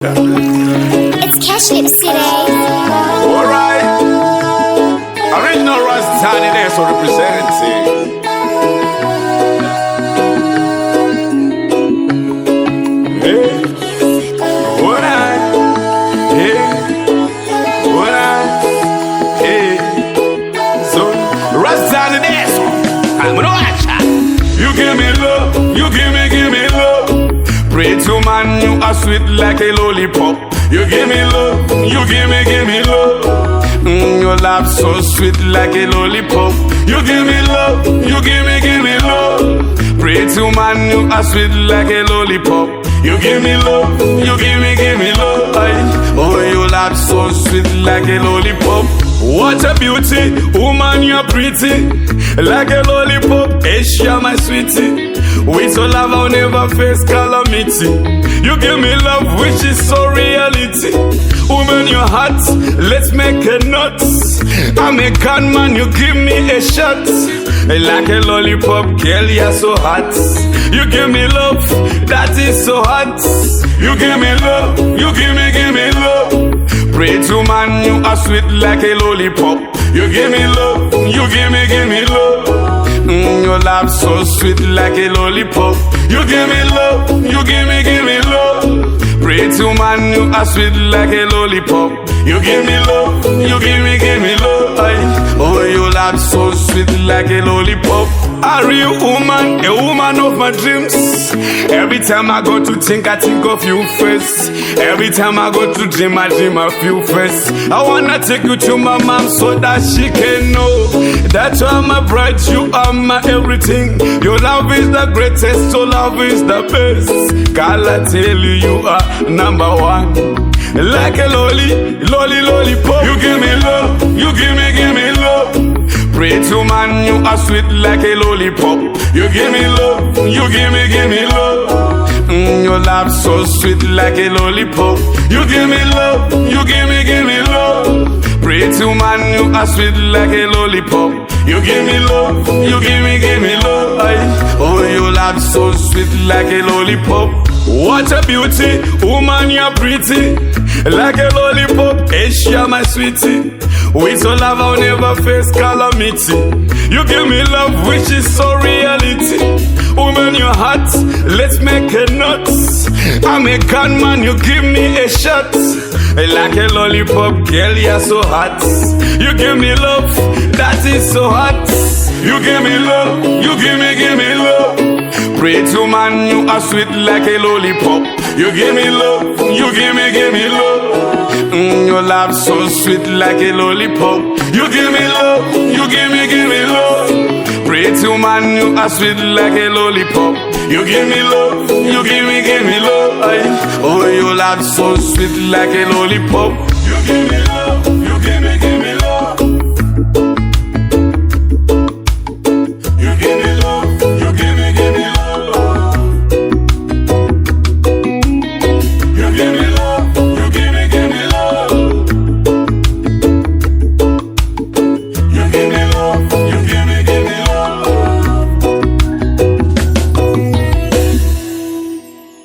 It's Cashlip City. Alright. Original RAS Tiny there, so representing. Hey. What I? Hey. What I? Hey. So, RAS Tiny there, so I'm gonna watch that. You give me love. You give me love. Pray to man, you are sweet like a lollipop. You give me love, you give me love. Your laugh so sweet like a lollipop. You give me love, you give me love. Pray to man, you are sweet like a lollipop. You give me love, you give me love. Oh, you laugh so sweet like a lollipop. What a beauty, woman, you're pretty like a lollipop. Asia, my sweetie. With your love I'll never face calamity. You give me love which is so reality. Woman, your heart, let's make a knot. I'm a con man, you give me a shot. Like a lollipop, girl, you're so hot. You give me love, that is so hot. You give me love, you give me love. Pray to man, you are sweet like a lollipop. You give me love, you give me love. Your love so sweet like a lollipop. You give me love, you give me love. Pray to man, you are sweet like a lollipop. You give me love, you give me love. Oh, your love so sweet like a lollipop. A real woman, a woman of my dreams. Every time I go to think, I think of you first. Every time I go to dream, I dream of you first. I wanna take you to my mom so that she can know that you are my bride, you are my everything. Your love is the greatest, your love is the best. Girl, I tell you, you are number one. Like a lollipop. You give me love, you give me love. Pray to man, you are sweet like a lollipop. You give me love, you give me love. Your love so sweet like a lollipop. You give me love, you give me love. Pray to man, you are sweet like a lollipop. You give me love, you give me love. Oh, your love so sweet like a lollipop. What a beauty, woman, you're pretty like a lollipop. Asia, my sweetie. With your love I'll never face calamity. You give me love which is so reality. Woman, your heart, let's make a knot. I'm a con man, you give me a shot. Like a lollipop, girl, you're so hot. You give me love, that is so hot. You give me love, you give me love. Pray to man, you are sweet like a lollipop. You give me love, you give me love. Your love so sweet like a lollipop. You give me love, you give me love. Pray to man, you are sweet like a lollipop. You give me love, you give me love. Oh, your love so sweet like a lollipop. You give me love.